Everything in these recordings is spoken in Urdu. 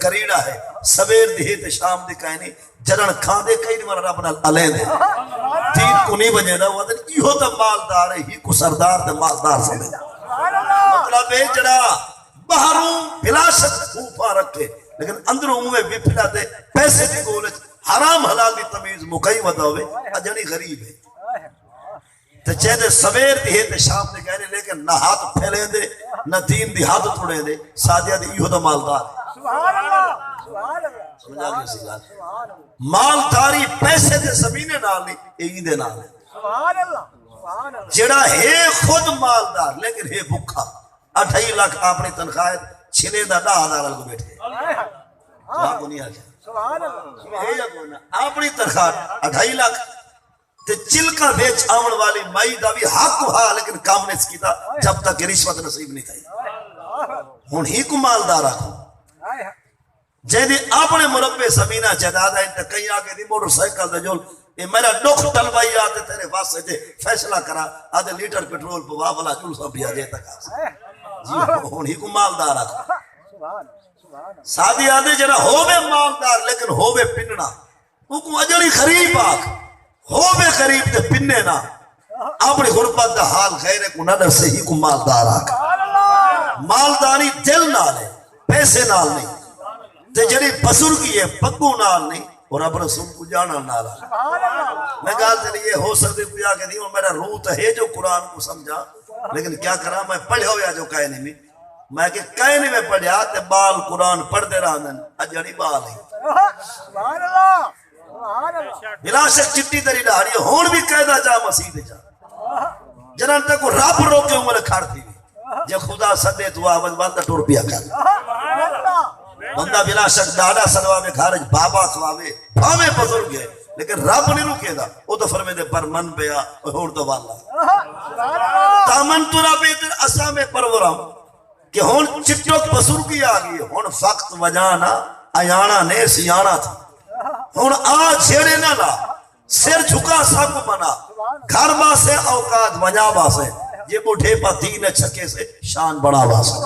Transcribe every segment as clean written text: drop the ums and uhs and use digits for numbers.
کریڑا ہے سویر دی تے شام دی کہنی جرن کھان دے کئی نمار رب نال علیں دے تین کو نہیں بجے دا وہ دن ایہو تا مالدار ہے ہی کو سردار تے مالدار سمجھ مطلب ہے جڑا باہروں بلا شک خوفا رکھے لیکن اندروں میں بھی پھلا دے پیسے دی گولج حرام حلال دی تمیز مکئی ودا ہوئے اجنی غریب ہے تے چہدے سویر دی ہے تے شام دے کہنے لیکن نہ ہاتھ پھیلیں دے نہ دین دی ہاتھ توڑیں دے سادیہ دی ایہو دا مالدار سبحان اللہ سبحان اللہ سمجھا گیا سی گال مالداری پیسے دے زمینے نال نہیں ایہی دے نال ہے سبحان اللہ سبحان اللہ جڑا ہے خود مالدار لیکن ہے بھکھا 28 لاکھ اپنی تنخواہ چھنے دا 10,000 کو بیٹھے وہاں کو نہیں آ گیا سبحان اللہ ہے یا کوئی نہ اپنی تنخواہ 28 لاکھ تے چلکا بیچ آمن والی مائی دا بھی حق ہوا لیکن کام نے اس کی تھا جب تک رشوت نصیب نہیں تھا ہون ہی کو مالدار آکھو جیدی اپنے مربع زمینہ جدادہ انتا کئی آگے دی موٹر سائیکل دا جول اے میرا ڈوکھ تلوائی آتے تیرے واسطے دے فیصلہ کرا آدھے لیٹر پیٹرول پہ واولا جول سا پیا جے تک آسا جی ہون ہی کو مالدار آکھو سادی آدھے جنہ ہووے مالدار لیکن ہووے پننا وہ کو اجڑی خریب آکھ ہووے خریب دے پننے نا اپنی غربت دا حال غیرے کو نظر سے ہی کو مالدار آکھ مالداری دل نال ہے پیسے نال نہیں تے جڑی بزرگی ہے پگو نال نہیں اور اب رسول کو جانا نال میں کہا تھے یہ ہو سکتے کوئی آگے دی میرا روح تو ہے جو قرآن کو سمجھا لیکن کیا کرا میں پڑھے ہویا جو کہنے میں کہ کہنے میں پڑھیا تے بال قرآن پڑھ دے رہا دن اجڑی بال ہے سبحان اللہ بلا شک چٹی دری ڈاڑی ہون بھی قیدہ جا مسیح جا جنان تک وہ رب روکے عمر کھڑ تھی جب خدا صدے تو آواز بندہ ٹور پیا کر بندہ بلا شک ڈاڑا سلوا میں کھارج بابا کھواوے بھاوے بزرگ ہے لیکن رب نہیں رکے دا وہ تو فرمے دے پر من بیا اور تو والا تامن تو رب ادھر اسا میں پرورام کہ ہون چٹوک بزرگی آگئی ہون فقط وجانا ایانا نے سیانا تھا ہون آج چھیڑے نہ لا سر جھکا سب بنا گھر باسے اوقات ونیا باسے یہ بڑھے پا تین چھکے سے شان بڑا باسے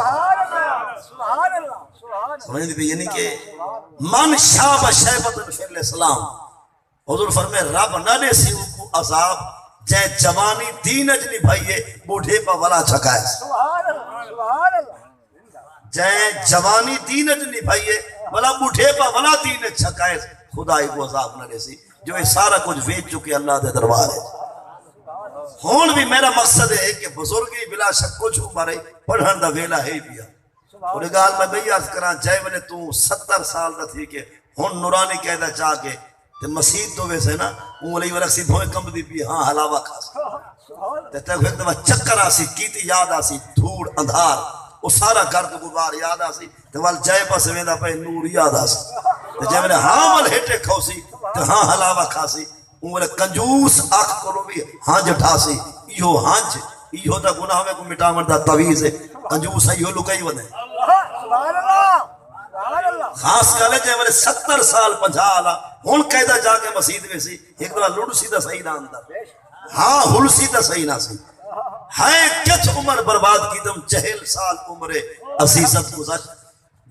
سبحان اللہ سمجھے دیتے یعنی کہ من شاب شیبتن فی الاسلام حضور فرمے رب نہ دے سی کو عذاب جے جوانی دین اجنی بھائیے بڑھے پا ولا چھکائے جے جوانی دین اجنی بھائیے ولا بڑھے پا ولا دین چھکائے خدای کو عذاب نہ دے سی جو یہ سارا کچھ ویچ چکے اللہ دے دربار ہے ہون بھی میرا مقصد ہے کہ بزرگی بلا شک کچھ عمر پڑھن دا ویلا ہے پیا اور گال میں بھئی عرض کران چاہے ونے تو 70 سال دا تھی کہ ہون نورانی قیدہ چاہ کے تے مسید تو ویسے نا اون علی ورقسی بھوئے کم دی پی ہاں حلاوہ کھا سی تے تے ایک دفعہ چکر آسی کیتی یاد آسی دھوڑ اندھار وہ سارا گرد گبار یاد آسی تے وال جائے پاس ویندہ پہ نور یاد آسی تے جائے ونے ہاں مل ہیٹے کھو سی تے ہاں حلاوہ کھا سی اون کنجوس آنکھ کلو بھی ہانج اٹھا سی ایہو ہانج ایہو دا گناہ میں کو مٹامن دا طویز ہے کنجوس ایہو لکائی ودے خاص کالے جائے ونے 70 سال 50 آلا ہون قیدہ جا کے مسید میں سی ایک دفعہ لڑ سی دا صحیح نہ اندر ہاں ہل سی دا صحیح نہ سی ہائے کچھ عمر برباد کی دم 40 سال عمر عزیزت گزشت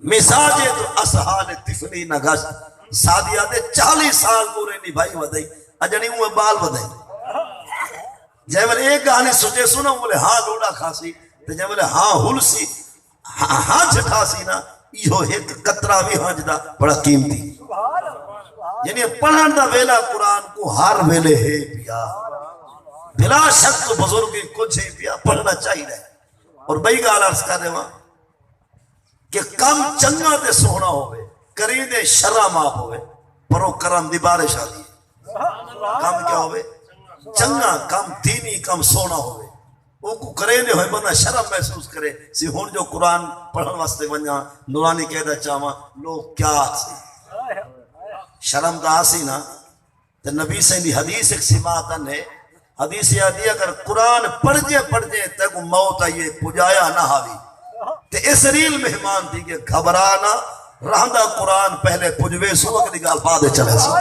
مزاجے تو اسحال طفلی نگشت سادیہ دے 40 سال پورے نبھائی ودائی اجنی ہوئے بال ودائی جائے ونے ایک گانے سجے سنا بولے ہاں لوڑا کھاسی جائے ونے ہاں ہل سی ہاں جھٹا سی نا یہ ایک قطرہ بھی ہنج دا بڑا قیمتی یعنی پڑھن دا ویلا قرآن کو ہر ویلے ہے پیا بلا شک تو بزرگی کچھ ہے پیا پڑھنا چاہی رہے اور بھئی گال عرض کر رہے وہاں کہ کم چنگا تے سونا ہوئے کریدے شرع ماپ ہوئے پرو کرم دی بارش آدھی کم کیا ہوئے چنگا کم دینی کم سونا ہوئے وہ کو کرے دے ہوئے بندہ شرم محسوس کرے سی ہون جو قرآن پڑھن واسطے ونیا نورانی قیدہ چاہاں لوگ کیا آسی شرم دا آسی نا تو نبی سے دی حدیث ایک سماعتن ہے حدیث یادی اگر قرآن پڑھ جے تک موت آئیے پجایا نہ حاوی تے اس ریل مہمان تھی کہ گھبرانا رہندہ قرآن پہلے پجوے سوک دی گال پادے چلے سو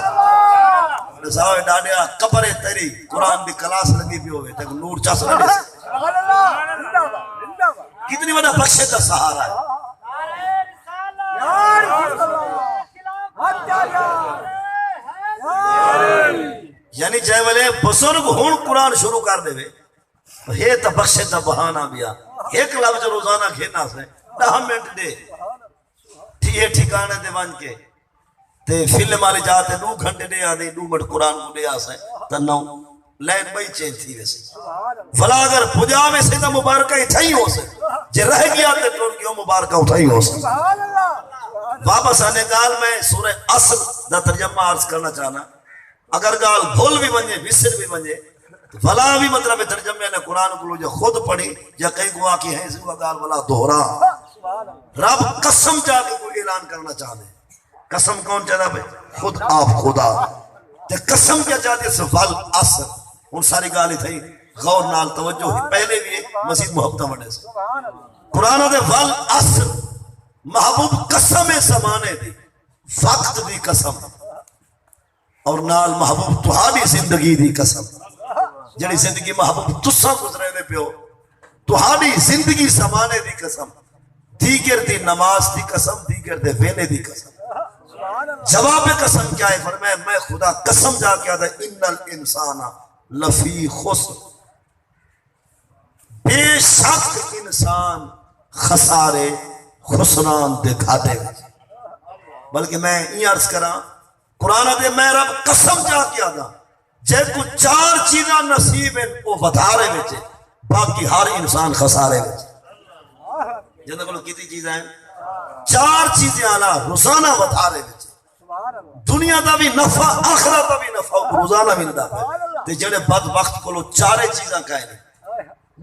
رضاوے ڈاڑیا کبرے تیری قرآن دی کلاس لگی بھی ہوئے تک نور چاس لگے سے کتنی بڑا بخشے کا سہارا ہے یعنی چاہے والے بزرگ ہون قرآن شروع کر دے ہے تو بخشے تو بہانہ بیا ایک لفظ روزانہ کھینا سے 10 منٹ دے یہ ٹھکانے دے بن کے تے فلم والی جاتے 2 گھنٹے دے آدھے 2 منٹ قرآن کو دے آسے تو 9 لائن بھائی چینج تھی ویسے فلا اگر پجا میں سے تو مبارکہ اٹھائی ہو سے جے رہ گیا تے ٹون کیوں مبارکہ اٹھائی ہو سے واپس آنے گال میں سورہ اصل دا ترجمہ عرض کرنا چاہنا اگر گال بھول بھی بنجے بسر بھی بنجے فلا بھی مطلب ترجمے نے قرآن کو جو خود پڑھی یا کئی گواہ کی ہیں اس گال والا دہرا رب قسم چاہ کے کوئی اعلان کرنا چاہتے قسم کون چاہتا ہے خود آپ خدا تے قسم کیا چاہتے ہیں فل اصل ان ساری گالی تھی غور نال توجہ ہی پہلے بھی مزید محبتہ بڑھے سے قرآن دے فل اصل محبوب قسم سمانے دی وقت دی قسم اور نال محبوب تہاڈی زندگی دی قسم جڑی زندگی محبوب تساں گزرے دے پیو تہاڈی زندگی سمانے دی قسم دیگر دی نماز دی قسم دیگر دے ویلے دی قسم جواب قسم کیا ہے فرمایا میں خدا قسم جا کے آدھا ان الانسان لفی خسر بے شک انسان خسارے خسران دے گھاٹے بلکہ میں یہ عرض کرا قرآن دے میں رب قسم جا کے آدھا جے کو 4 چیزاں نصیب ہیں وہ ودھارے میں باقی ہر انسان خسارے میں جنہاں کو کتنی چیزیں ہیں 4 چیزیں آنا روزانہ ودھارے میں دنیا دا بھی نفع آخرت دا بھی نفع روزانہ ملتا ہے تے جڑے بد وقت کو 4 چیزاں کہنے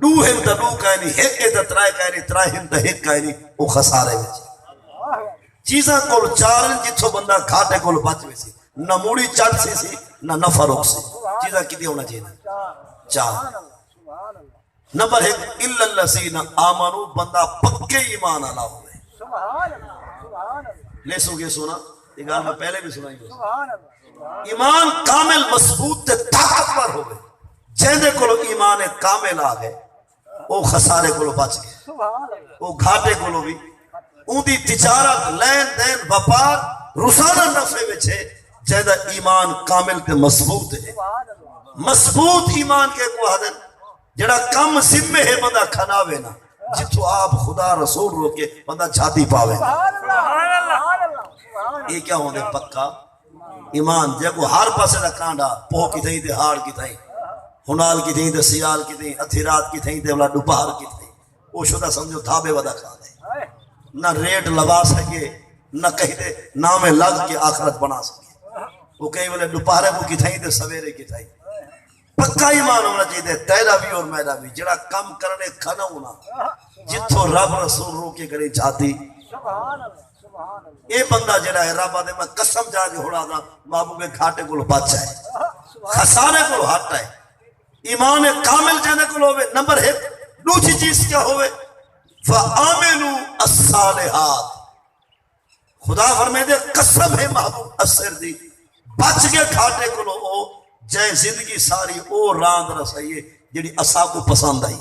2 ہیں تا 2 کہنی 1 ہے تا 3 کہنی 3 ہیں تا 1 کہنی وہ خسارے میں چیزاں کو 4 ہیں جتھو بندہ گھاٹے کو بچ میں سی نہ موڑی چڑھ سی نہ نفع روک سی چیزاں کتنی ہونا چاہیے 4 نمبر 1 الا الذین آمنوا بندہ پکے ایمان والا ہوئے لے سو گے سونا یہ گال میں پہلے بھی سنائی گا ایمان کامل مضبوط تے طاقتور ہوئے جہدے کو ایمان کامل آ گئے وہ خسارے کو بچ گئے وہ گھاٹے کو بھی ان دی تجارت لین دین وپار روزانہ نفع وچ ہے جہدا ایمان کامل تے مضبوط ہے مضبوط ایمان کے کو حدن جڑا کم ذمہ ہے بندہ کھناوے نا جتھو آپ خدا رسول روکے بندہ چھاتی پاوے یہ کیا ہوندے پکا ایمان جے کو ہر پاسے دا کانڈا پو کی تھیں تے ہاڑ کی تھیں ہنال کی تھیں تے سیال کی تھیں اتھی رات کی تھیں تے ولا دوپہر کی تھیں وہ شدہ سمجھو تھابے ودا کھا دے نہ ریٹ لگا سکے نہ کہیں دے نام لگ کے آخرت بنا سکے وہ کہیں بولے دوپہر کو کی تھیں تے سویرے کی تھیں پکا ایمان ہونا چاہیے تیرا بھی اور میرا بھی جڑا کم کرنے کھنا ہونا جتھو رب رسول رو کے کرے چاہتی اے بندہ جڑا ہے رب آدھے میں قسم جا کے ہوڑا دا محبوب گھاٹے کو بچ ہے خسارے کو ہٹ ہے ایمان کامل جانے کو ہوئے نمبر 1 دوسری چیز کیا ہوئے فَآمِنُوا الصَّالِحَاتِ خدا فرمائے دے قسم ہے محبوب اثر دی بچ کے گھاٹے کو لو جائے زندگی ساری او راند رسائیے جڑی اصحاب کو پسند آئی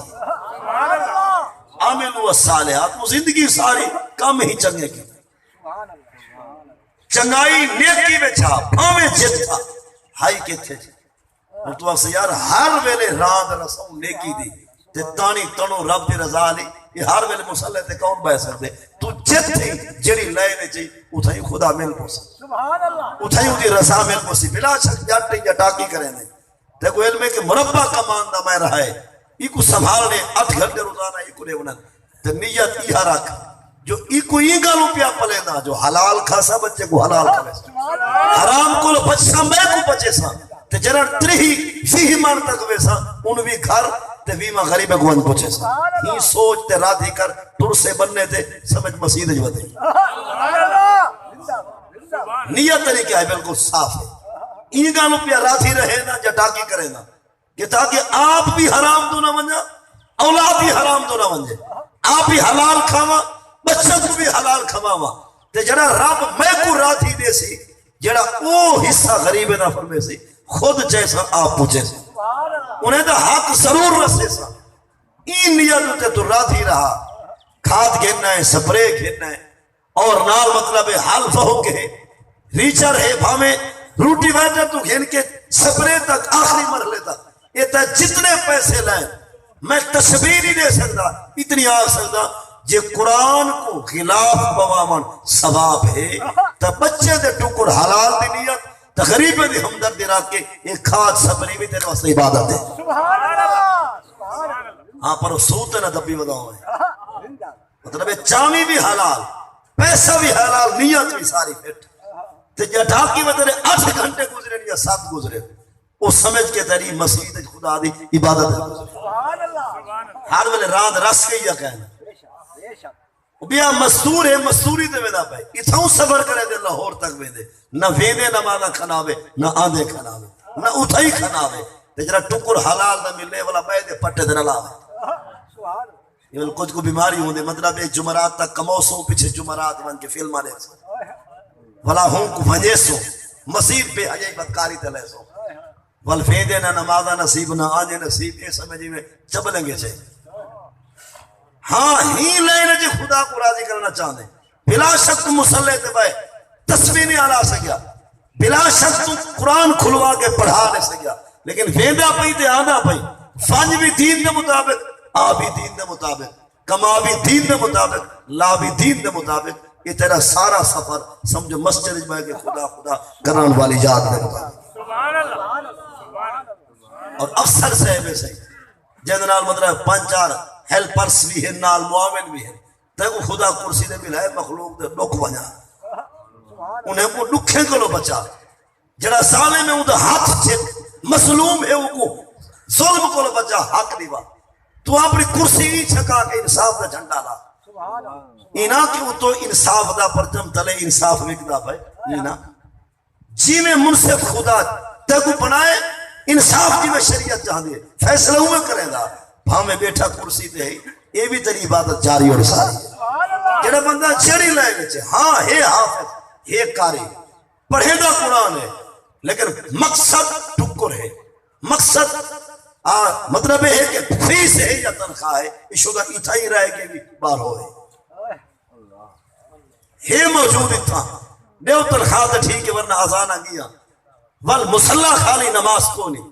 آمنوا الصالحات وہ زندگی ساری کم ہی چنگے کی چنگائی نیکی میں چھا پھاوے جت تھا ہائی کے تھے اور تو اکسے یار ہر ویلے راند رسوں نیکی دی تے تانی تنو رب دی رضا لی یہ ہر ویلے مسلح تے کون بہ سکتے تو جت تھی جڑی لائے نے چاہی اتھائی خدا مل پوسی اتھائی اُدھی رضا مل پوسی بلا شک جاٹی یا ٹاکی کریں دے تے کوئی علم ہے کہ مربع کا ماندہ میں رہا ہے یہ کو سنبھالنے 8 گھنٹے روزانہ یہ کو لے انہیں تے نیت یہ رکھ جو ایک گالوں پیا پلے نا جو حلال کھاسا بچے کو حلال کھاسا حرام کو بچسا میں کو بچے سا تے جنر ترہی فیہ مان تک ویسا ان بھی گھر تے ویمہ غریب گوان پوچھے سا ہی سوچ تے راہ کر تر سے بننے تے سمجھ مسید جو دے نیت طریقہ ہے بالکل صاف ہے این گالوں پیا راہ رہے نا یا ٹاکی کرے نا کہ تاکہ آپ بھی حرام دو نہ منجا اولاد بھی حرام دو نہ منجے آپ بھی حلال کھاوا بچہ کو بھی حلال کھواوا تے جڑا رب میں کو راتی دے سی جڑا او حصہ غریب نہ فرمے سی خود جیسا آپ پوچھے سی انہیں تو حق ضرور رسے سا این نیت تے تو راتی رہا کھاد گھننا ہے سپرے گھننا ہے اور نال مطلب ہے حال فہو کے ریچر ہے بھامے روٹی ویٹر تو گھن کے سپرے تک آخری مرحلے تک یہ تو جتنے پیسے لائیں میں تصویر ہی دے سکتا اتنی آ سکتا جے قرآن کو خلاف بوامن ثواب ہے تو بچے دے ٹکر حلال دی نیت تو غریب دی ہمدردی رکھ کے ایک کھاد سپری بھی تیرے واسطے عبادت ہے سبحان اللہ سبحان اللہ ہاں پر سوت نہ دبی بداؤ ہے مطلب ہے چامی بھی حلال پیسہ بھی حلال نیت بھی ساری فٹ تے جٹا کی میں تیرے 8 گھنٹے گزرے یا 7 گزرے وہ سمجھ کے تیری مسجد خدا دی عبادت ہے سبحان اللہ ہر ویلے رات رس کے یا کہنا بے شک بیا مزدور ہے مزدوری دے ویدا پے اتھاں صبر کرے دے لاہور تک ویندے نہ ویندے نمازاں کھناوے نہ آندے کھناوے نہ اٹھائی کھناوے تے جڑا ٹکر حلال دا ملے والا پے دے پٹے تے نہ لاوے سبحان اللہ یہ کچھ کو بیماری ہوندے مطلب ہے جمعرات تک کموسوں پیچھے جمعرات ون کے فلم آنے سو ولا ہوں کو بھجے سو مسجد پہ حجائی بدکاری تے لے سو ول فیندے نہ نمازاں نصیب نہ آندے نصیب اے سمجھی میں چبلیں گے چاہیے ہاں ہی لینے جی خدا کو راضی کرنا چاہتے بلا شک تم مسلح تے بھائی تصویر نہیں آنا سکیا بلا شک تم قرآن کھلوا کے پڑھا نہیں سکیا لیکن ویندہ پئی تے آنا پئی فنج بھی دین دے مطابق آ بھی دین دے مطابق کما بھی دین دے مطابق لا بھی دین دے مطابق یہ تیرا سارا سفر سمجھو مسجد میں کہ خدا خدا کران والی یاد دے مطابق سبحان اللہ اور افسر صاحب سے جنرال مطلب 5-4 ہیلپرس بھی ہے نال معاون بھی ہے تے وہ خدا کرسی دے ملائے مخلوق دے دکھ بنا انہیں کو دکھیں کو لو بچا جڑا سالے میں وہ ہاتھ سے مظلوم ہے وہ کو ظلم کو لو بچا حق دیوا تو اپنی کرسی ہی چھکا کے انصاف دا جھنڈا لا سبحان اللہ اینا کہ وہ تو انصاف دا پرچم تلے انصاف وکدا بھائی اینا جی میں منصف خدا تے کو بنائے انصاف جی میں شریعت چاہ دے فیصلہ ہوئے کرے گا بھاں میں بیٹھا کرسی تے ہی یہ بھی تیری عبادت جاری اور ساری جڑا بندہ چڑی لائے گے ہاں ہے حافظ ہے قاری پڑھے گا قرآن ہے لیکن مقصد ٹکر ہے مقصد مطلب ہے کہ فیس ہے یا تنخواہ ہے اشو دا ایتھائی رائے کے بھی بار ہوئے ہے موجود اتھا دیو تنخواہ دا ٹھیک ہے ورنہ آزان آگیا وال مسلح خالی نماز کو نہیں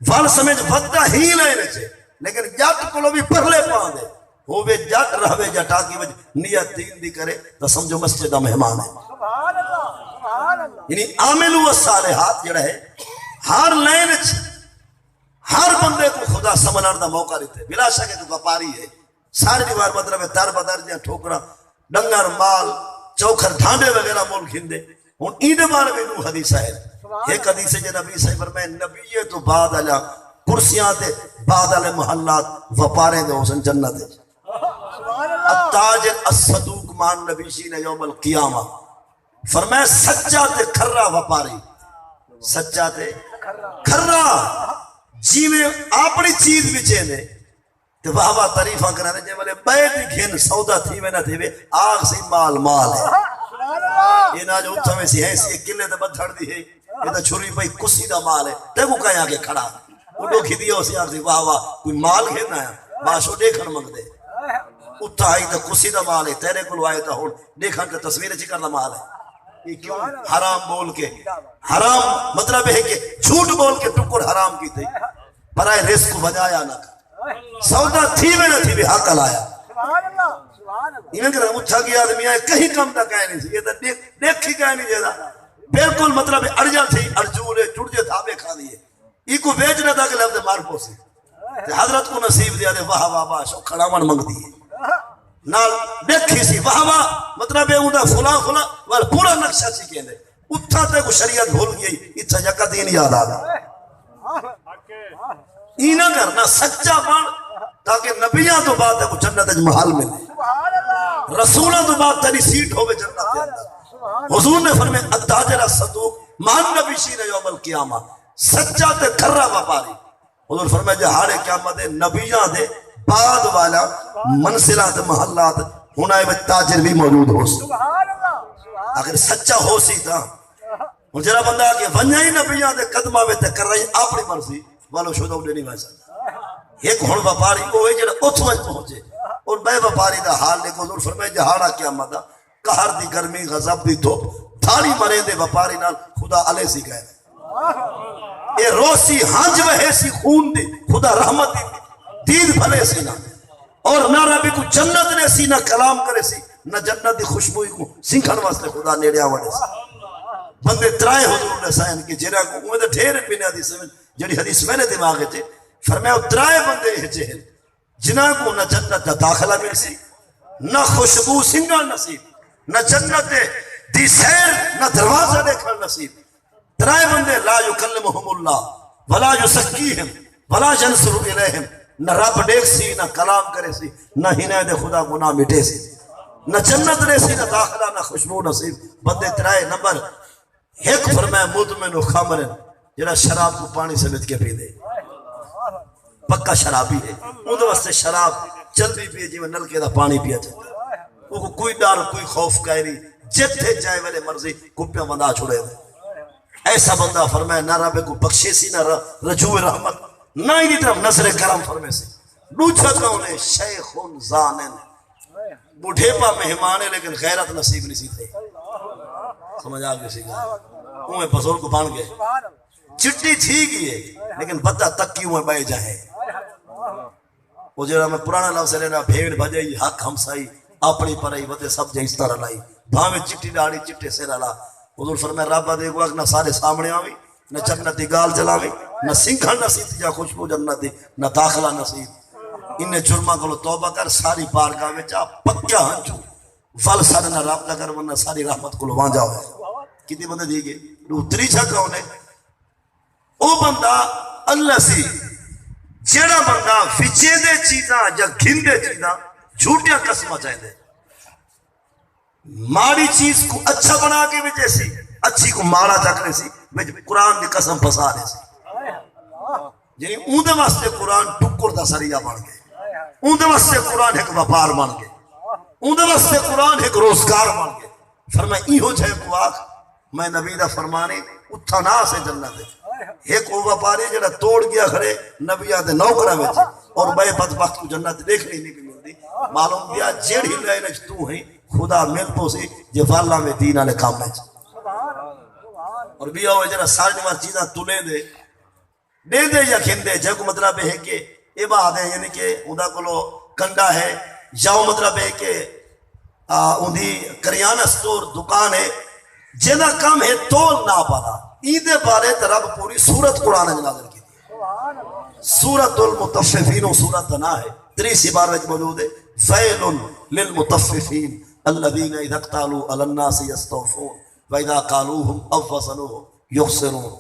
وال سمجھ فتح ہی لینے چھے لیکن جات کو بھی پرلے پاں دے وہ بھی جات رہوے جاتا کی وجہ نیت دین دی کرے تو سمجھو مسجد دا مہمان ہے سبحان اللہ سبحان اللہ یعنی عامل و صالحات جڑا ہے ہر لائن ہر بندے کو خدا سمجھنے دا موقع دیتے ہیں بلا شک کہ وپاری ہے سارے دیوار مطلب ہے در بدر جہاں ٹھوکرا ڈنگر مال چوکھر ڈھانڈے وغیرہ ملک ہندے ان عید بار میں دو حدیث ہے ایک حدیث ہے جو نبی صحیح فرمائے نبی تو بعد علا کرسیاں تے بعد علی محلات وپارے دے حسن جنت ہے سبحان اللہ التاجر الصدوق مان نبی شین یوم القیامہ فرمائے سچا تے کھرا وپاری سچا تے کھرا جی میں اپنی چیز بچے دے تو واہ واہ تعریفاں کرانے جے والے بیٹھ گھن سودا تھی میں نہ تھی وے آگ سی مال مال ہے سبحان اللہ یہ نہ جو اتھا میں سی ہے سی کلے دے بدھڑ دی ہے یہ تو چھری پئی کسی دا مال ہے تے کو کہیں آگے کھڑا اڈو کھدی ہو سی آگ سی واہ واہ کوئی مال گھننا ہے باشو دیکھن منگ دے اتھا آئی تو کسی دا مال ہے تیرے کو لوائے تا ہون دیکھن کے تصویر چکر دا مال ہے یہ کیوں حرام بول کے حرام مطلب ہے کہ جھوٹ بول کے ٹکر حرام کی تھی برائے رزق کو بجایا نہ سودا تھی میں نہ تھی بھی حق لایا سبحان اللہ سبحان اللہ انہیں کہ اچھا کی آدمی آئے کہیں کم تک آئے نہیں سی یہ تو دیکھ ہی کہیں نہیں جیدہ بالکل مطلب ارجا تھی ارجولے ٹوٹ جے تھابے کھا دیئے یہ کو بیچنا تھا کہ لفظ مار پوسی حضرت کو نصیب دیا دے واہ واہ واہ شو کھڑا من منگ دیئے نال دیکھی سی واہ واہ مطلب ہے اندھا فلاں فلاں وال پورا نقشہ سی کہنے اتھا تے کو شریعت بھول گئی اتھا جکا دین یاد آگا اینا کرنا سچا بان تاکہ نبیاں تو بات ہے کو جنت اج محل ملے سبحان اللہ رسولہ تو بات تری سیٹ ہوئے جنت کے اندر حضور نے فرمائے التاجر الصدوق مان نبی شین یوم القیامہ سچا تے کھرا وپاری حضور فرمائے جہارے قیامت نبیاں دے بعد والا منزلات محلات ہونا ہے تاجر بھی موجود ہو سی سبحان اللہ اگر سچا ہو سی تھا اور جرا بندہ آگے ونجائی نبیاں دے قدمہ میں تے کر رہی اپنی مرضی والو شدہ اڈے نہیں ویسا ایک ہون وپاری کو ہے جڑا اتھویں پہنچے اور بے وپاری دا حال لے کو حضور فرمائے جہارا قیامت دا قہر دی گرمی غضب دی دھوپ تھاڑی مرے دے وپاری نال خدا علیہ سی گئے اے روسی ہنج وہے سی خون دی خدا رحمت دی دید بھلے سی نہ اور نہ ربی کو جنت نے سی نہ کلام کرے سی نہ جنت دی خوشبوئی کو سنکھن واسطے خدا نیڑے آوڑے سی بندے ترائے حضور نے سائن کی جنہ کو امید ڈھیر پینے حدیث میں جڑی حدیث میں نے دماغے تھے فرمایا ترائے بندے ہجے ہیں جنہ کو نہ جنت داخلہ مل سی نہ خوشبو سنگھن نصیب نہ جنت دی سیر نہ دروازہ دیکھن نصیب ترائے بندے لا یکلمہم اللہ ولا یزکیہم ولا ینظر الیہم نہ رب دیکھ سی نہ کلام کرے سی نہ ہنایت خدا گناہ مٹے سی نہ جنت نے سی نہ داخلہ نہ خوشبو نصیب بندے ترائے نمبر ایک فرمایا مدمن خمرن جڑا شراب کو پانی سے مت کے پی دے پکا شرابی ہے اون واسطے شراب جلدی پی جی نلکے دا پانی پیا جاتا وہ کوئی ڈر کوئی خوف کائری جتھے جائے والے مرضی کپیاں بندہ چھوڑے دے ایسا بندہ فرمایا نہ رب کو بخشے سی نہ رجوع رحمت نہ ہی طرف نظر کرم فرمے سے دوسرا کون ہے شیخ زانن بوڑھے پا مہمان ہے لیکن غیرت نصیب نہیں سی تھے سمجھ آگے سی گا انہیں بزرگ کو بان گئے چٹی تھی گئی ہے لیکن پتہ تک کی انہیں بے جائے وہ جرہ میں پرانا لفظ سے لینا بھیڑ بجائی حق ہمسائی اپنی پرائی وطے سب جائیں اس طرح لائی بھامے چٹی ڈاڑی چٹے سے لالا حضور فرمائے رابع دے گوک نہ سارے سامنے آوی نہ جنتی گال جلاوی نہ سنکھن نصیب جا خوشبو جنتی نہ داخلہ نصیب انہیں جرمہ کو توبہ کر ساری پارگاہ میں چاہ پکیا ہنچو فل سارے نہ رابطہ کر ورنہ ساری رحمت کو لوان جاؤ ہے کتنی بندے دی گئے دوتری چھا کون ہے او بندہ اللہ سی جیڑا بندہ فچے دے چیزاں یا گھن دے چیزاں جھوٹیاں قسمہ چاہے دے ماڑی چیز کو اچھا بنا کے وجہ سی اچھی کو مارا چکرے سی قرآن دی قسم پھسا رہے سی یعنی اون دے واسطے قرآن ٹکر دا سریعہ بن گئے اون دے واسطے قرآن ایک وپار بن گئے اون دے واسطے قرآن ایک روزگار بن گئے فرمائے ایہو جائے کو آخ میں نبی دا فرمانے اتھانا سے جنت ہے ایک وہ وپاری جڑا توڑ گیا کھڑے نبیہ دے نوکرہ میں اور بے بدبخت کو جنت دیکھنے نہیں بھی ملتی معلوم دیا جیڑی لائنج تو ہیں خدا مل تو سی جو فاللہ میں دین آلے کام میں اور بھی ہوئے جنہ سارے نمار چیزاں تلے دے دے یا کھن دے جائے کو مطلب ہے کہ عباد ہے یعنی کہ خدا کو لو کنڈا ہے جاؤ مطلب ہے کہ اندھی کریانہ سٹور دکان ہے جنہ کام ہے تول نہ پانا عید بارے رب پوری سورت قرآن نازل کی تھی سورت المطففین سورت نہ ہے 30 بارج موجود ہے فیل للمطففین الذین اذا اقتالوا علی الناس یستوفون واذا قالوهم او وزنوهم یخسرون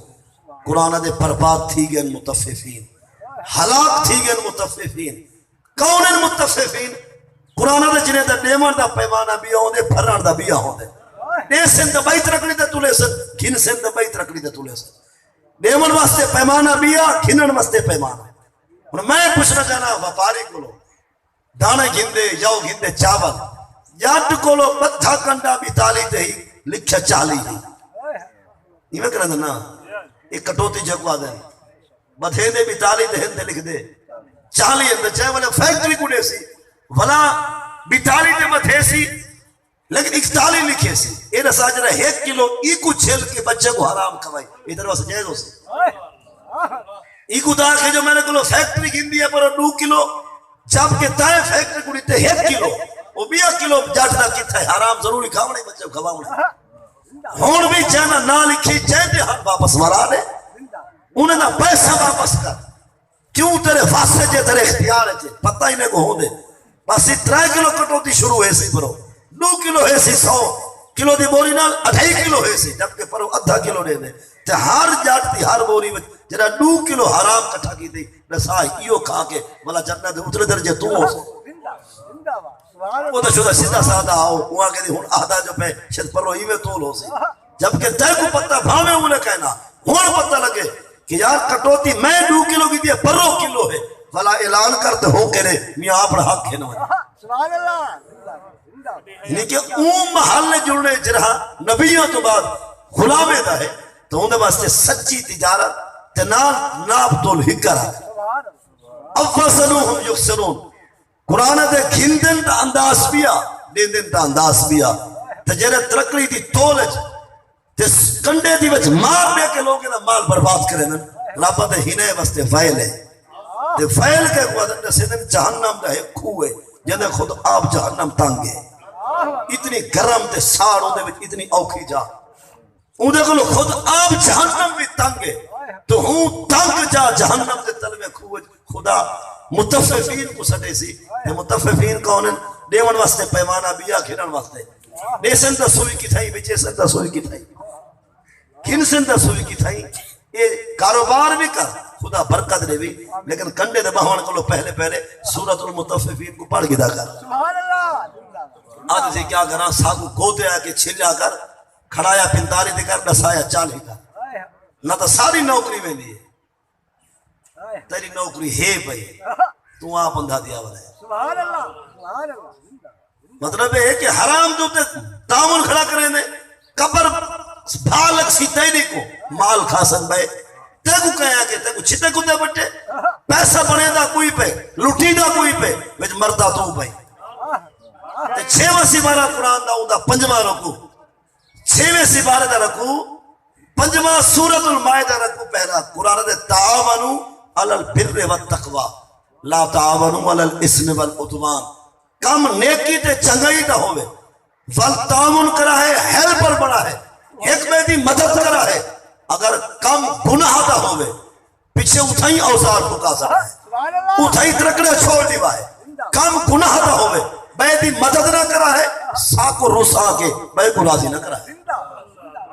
قرآن دے برباد تھی گئے مطففین ہلاک تھی گئے مطففین کون ہیں مطففین قرآن دے جنہیں دے نیمن دا پیمانہ بھی ہوں دے پھران دا بھی ہوں دے دے سن دا بیت رکھنی دے تولے سن کھن سن دا بیت رکھنی دے تولے سن نیمن واسطے پیمانہ بھی ہوں کھنن واسطے پیمانہ میں پوچھنا چاہنا وپاری کو لو دانے گھندے یاو گھندے چاول یاد کو لو بدھا کنڈا بھی تالی دے ہی لکھا چالی ہی یہ میں کرنے نا ایک کٹوتی جگوا دے بدھے دے بھی تالی دے ہندے لکھ دے چالی ہندے چاہے والے فیکٹری کو دے سی ولا بھی تالی دے بدھے سی لیکن ایک تالی لکھے سی اے رسا جرہ 1 کلو ایکو چھل کے بچے کو حرام کھوائی ادھر واسے جائز ہو سی ایکو دا کہ جو میں نے کلو فیکٹری گھندی ہے پر 2 کلو جب کہ تائے فیکٹری کو دیتے 1 کلو وہ 20 کلو جاٹنا کی تھا حرام ضروری کھاونے بچے کو کھواونے ہون بھی چاہنا نہ لکھی چاہتے حق واپس مرا دے انہیں نہ پیسہ واپس کر کیوں تیرے واسطے جے تیرے اختیار ہے پتہ ہی نہیں کو ہوں دے بس 3 کلو کٹوتی شروع ہے سی برو 2 کلو ہے سی 100 کلو دی بوری نال 2.5 کلو ہے سی جبکہ پرو ادھا کلو دے دے تے ہر جاٹتی ہر بوری وچ جڑا 2 کلو حرام کٹھا کی تھی رسا ایو کھا کے بلا جنت اترے درجے تو ہو وہ تو شدہ سیدھا سادہ آؤ وہاں کہ ہون آدھا جو پہ شد پرو ہی میں تول ہو سی جبکہ تے کو پتہ بھاوے انہیں کہنا ہون پتہ لگے کہ یار کٹوتی میں 2 کلو کی دیئے پرو کلو ہے بلا اعلان کرتے ہو کہ رہے میاں آپ حق ہے نوائے سبحان اللہ یعنی کہ اون محل جڑنے جرہا نبیوں تو بعد غلامے دا ہے تو انہیں واسطے سچی تجارت تنال ناب تول ہکر ہے افسنوہم یخسرون قرآن دے گھندن دا انداز بیا دیندن دا انداز بیا تجرہ ترکڑی دی تولج تے کنڈے دی وچ مار دے کے لوگے دا مال برباد کریں رب دے ہنے واسطے فیل ہے تے فیل کے کو ادن سیدن جہنم دا ایک کھو ہے جدے خود آپ جہنم تنگ ہے اتنی گرم تے ساڑ اون دے وچ اتنی اوکھی جا اون دے کولو خود آپ جہنم بھی تنگ ہے تو ہوں تنگ جا جہنم دے تل میں کھو خدا متففین کو سٹے سی تے متففین کون ہیں دیون واسطے پیمانہ بیا کھڑن واسطے دیسن دا سوئی کی تھائی بچے سن دا سوئی کی تھائی کن سن دا سوئی کی تھائی یہ کاروبار بھی کر خدا برکت دے بھی لیکن کنڈے دے بہوان کو پہلے سورۃ المطففین کو پڑھ گدا کر سبحان اللہ آج سے کیا کرا ساگو گودے آ کے چھلیا کر کھڑایا پنتاری دے کر نسایا چالی کر نہ تو ساری نوکری میں دیئے تیری نوکری ہے بھئی تو آپ اندھا دیا بھائی سبحان اللہ سبحان اللہ مطلب ہے کہ حرام جو تعاون کھڑا کریں دے قبر بھالک سی تیری کو مال کھاسن بھائی تیگو کہا کہ تیگو چھتے کو دے بٹے پیسہ بنے دا کوئی پہ لٹی دا کوئی پہ ویچ مردہ تو بھائی تے چھویں سبارہ قرآن دا ہوں دا پنجمہ رکو چھویں سبارہ دا رکو پنجمہ سورۃ المائدہ رکو پہلا قرآن دے تعاونو علی البر والتقوی لا تعاونو علی الاسم والعدوان کم نیکی تے چنگائی دا ہوئے والتعاون کرا ہے ہیلپر بڑا ہے ایک میں دی مدد کرا ہے اگر کم گناہ دا ہوئے پیچھے اٹھائی اوزار کو کا سکتا ہے سبحان اللہ اٹھائی ترکڑے چھوڑ دیوا ہے کم گناہ دا ہوئے بے دی مدد نہ کرا ہے ساکو رسا کے بے کو راضی نہ کرا ہے